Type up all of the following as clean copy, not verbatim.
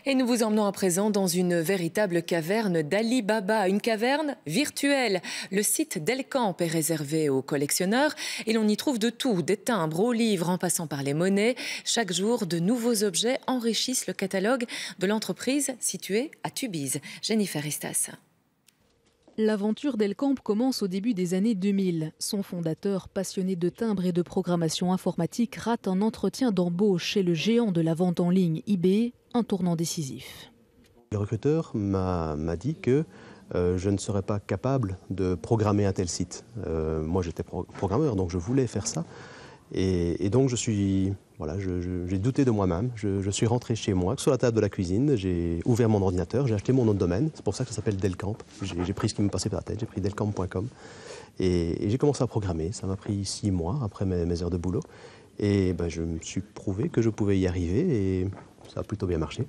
Et nous vous emmenons à présent dans une véritable caverne d'Ali Baba, une caverne virtuelle. Le site d'Elcamp est réservé aux collectionneurs et l'on y trouve de tout, des timbres aux livres en passant par les monnaies. Chaque jour, de nouveaux objets enrichissent le catalogue de l'entreprise située à Tubize. Jennifer Istas. L'aventure d'Elcamp commence au début des années 2000. Son fondateur, passionné de timbres et de programmation informatique, rate un entretien d'embauche chez le géant de la vente en ligne eBay, un tournant décisif. Le recruteur m'a dit que je ne serais pas capable de programmer un tel site. Moi j'étais programmeur, donc je voulais faire ça. Et donc j'ai douté de moi-même, je suis rentré chez moi, sur la table de la cuisine, j'ai ouvert mon ordinateur, j'ai acheté mon nom de domaine, c'est pour ça que ça s'appelle Delcamp. J'ai pris ce qui me passait par la tête, j'ai pris delcamp.com et j'ai commencé à programmer. Ça m'a pris 6 mois après mes heures de boulot et je me suis prouvé que je pouvais y arriver et ça a plutôt bien marché.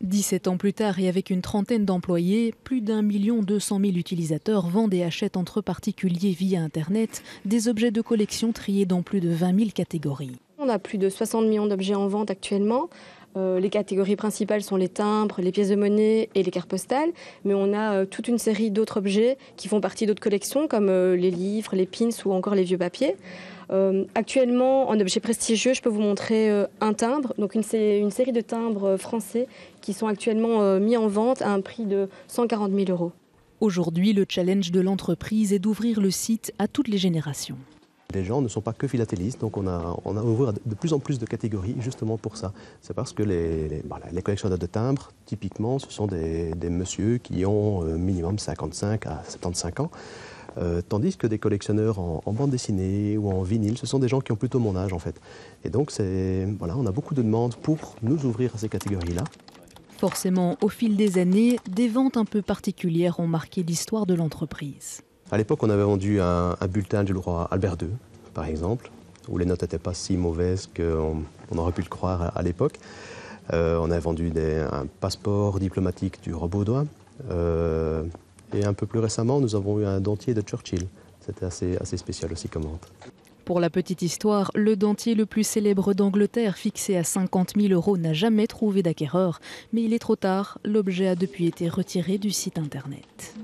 17 ans plus tard et avec une trentaine d'employés, plus d'1 200 000 utilisateurs vendent et achètent entre particuliers via Internet des objets de collection triés dans plus de 20 000 catégories. On a plus de 60 millions d'objets en vente actuellement. Les catégories principales sont les timbres, les pièces de monnaie et les cartes postales. Mais on a toute une série d'autres objets qui font partie d'autres collections comme les livres, les pins ou encore les vieux papiers. Actuellement, en objet prestigieux, je peux vous montrer un timbre, donc une série de timbres français qui sont actuellement mis en vente à un prix de 140 000 €. Aujourd'hui, le challenge de l'entreprise est d'ouvrir le site à toutes les générations. Les gens ne sont pas que philatélistes, donc on a ouvert de plus en plus de catégories justement pour ça. C'est parce que les collectionneurs de timbres, typiquement, ce sont des messieurs qui ont minimum 55 à 75 ans. Tandis que des collectionneurs en bande dessinée ou en vinyle, ce sont des gens qui ont plutôt mon âge en fait. Et donc on a beaucoup de demandes pour nous ouvrir à ces catégories-là. Forcément, au fil des années, des ventes un peu particulières ont marqué l'histoire de l'entreprise. À l'époque, on avait vendu un bulletin du roi Albert II, par exemple, où les notes n'étaient pas si mauvaises qu'on aurait pu le croire à l'époque. On avait vendu un passeport diplomatique du roi Baudouin. Et un peu plus récemment, nous avons eu un dentier de Churchill. C'était assez spécial aussi comme vente. Pour la petite histoire, le dentier le plus célèbre d'Angleterre, fixé à 50 000 €, n'a jamais trouvé d'acquéreur. Mais il est trop tard, l'objet a depuis été retiré du site internet.